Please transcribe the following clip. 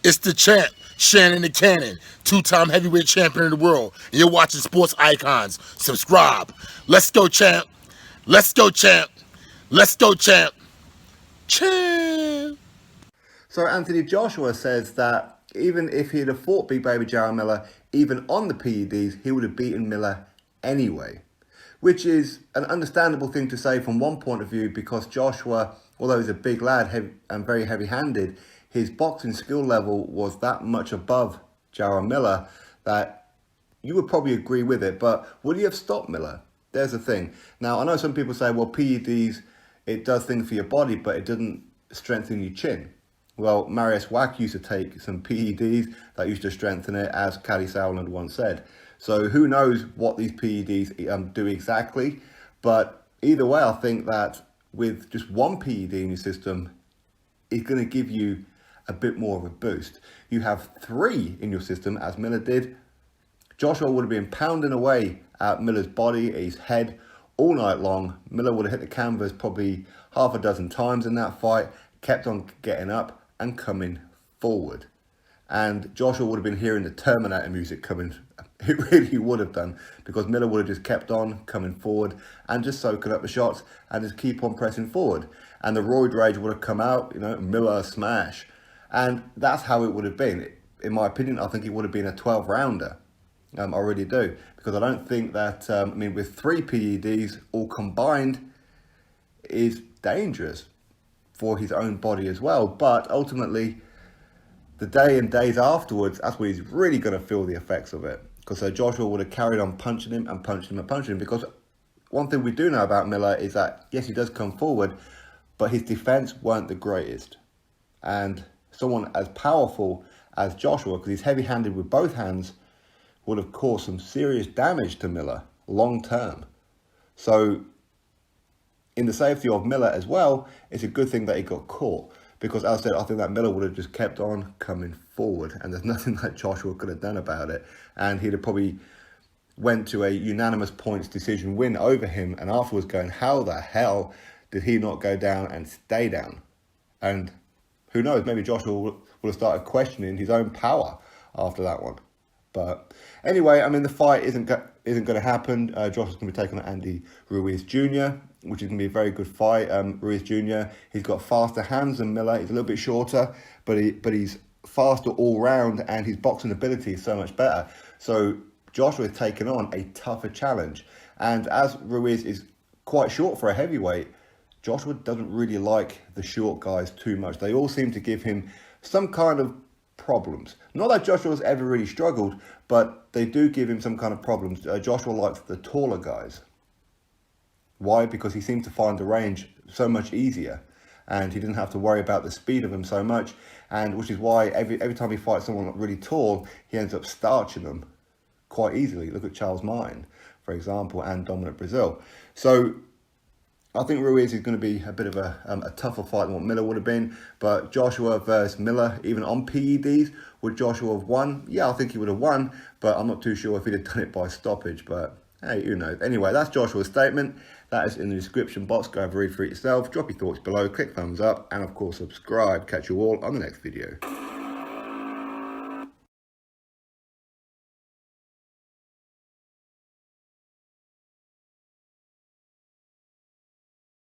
It's the champ, Shannon the Cannon, two-time heavyweight champion of the world. And you're watching Sports Icons. Subscribe. Let's go, champ. Let's go, champ. Let's go, champ. Champ. So Anthony Joshua says that even if he'd have fought Big Baby Jarrell Miller, even on the PEDs, he would have beaten Miller anyway. Which is an understandable thing to say from one point of view, because Joshua, although he's a big lad and very heavy-handed, his boxing skill level was that much above Jarrell Miller that you would probably agree with it. But would he have stopped Miller? There's the thing. Now, I know some people say, well, PEDs, it does things for your body, but it doesn't strengthen your chin. Well, Marius Wack used to take some PEDs that used to strengthen it, as Caddy Sauerland once said. So who knows what these PEDs do exactly. But either way, I think that with just one PED in your system, it's going to give you a bit more of a boost. You have 3 in your system, as Miller did. Joshua would have been pounding away at Miller's body, his head, all night long. Miller would have hit the canvas probably half a dozen times in that fight, kept on getting up and coming forward. And Joshua would have been hearing the Terminator music coming. It really would have done, because Miller would have just kept on coming forward and just soaking up the shots and just keep on pressing forward. And the roid rage would have come out, Miller smash. And that's how it would have been. In my opinion, I think it would have been a 12-rounder. I really do. Because I don't think that, with 3 PEDs all combined is dangerous for his own body as well. But ultimately, the day and days afterwards, that's when he's really going to feel the effects of it. Because Joshua would have carried on punching him and punching him and punching him. Because one thing we do know about Miller is that, yes, he does come forward, but his defense weren't the greatest. And someone as powerful as Joshua, because he's heavy-handed with both hands, would have caused some serious damage to Miller long term. So in the safety of Miller as well, it's a good thing that he got caught, because as I said, I think that Miller would have just kept on coming forward, and there's nothing that Joshua could have done about it, and he'd have probably went to a unanimous points decision win over him, and afterwards going, how the hell did he not go down and stay down? And who knows, maybe Joshua would have started questioning his own power after that one. But anyway, the fight isn't going to happen. Joshua's going to be taking on Andy Ruiz Jr., which is going to be a very good fight. Ruiz Jr., he's got faster hands than Miller. He's a little bit shorter, but he's faster all round, and his boxing ability is so much better. So Joshua is taking on a tougher challenge. And as Ruiz is quite short for a heavyweight, Joshua doesn't really like the short guys too much. They all seem to give him some kind of problems. Not that Joshua's ever really struggled, but they do give him some kind of problems. Joshua likes the taller guys. Why? Because he seems to find the range so much easier, and he didn't have to worry about the speed of him so much, and which is why every time he fights someone really tall, he ends up starching them quite easily. Look at Charles Martin, for example, and Dominic Brazil. So I think Ruiz is going to be a bit of a tougher fight than what Miller would have been. But Joshua versus Miller, even on PEDs, would Joshua have won? Yeah, I think he would have won, but I'm not too sure if he'd have done it by stoppage. But hey, who knows? Anyway, that's Joshua's statement. That is in the description box. Go have a read for it yourself. Drop your thoughts below, click thumbs up, and of course subscribe. Catch you all on the next video.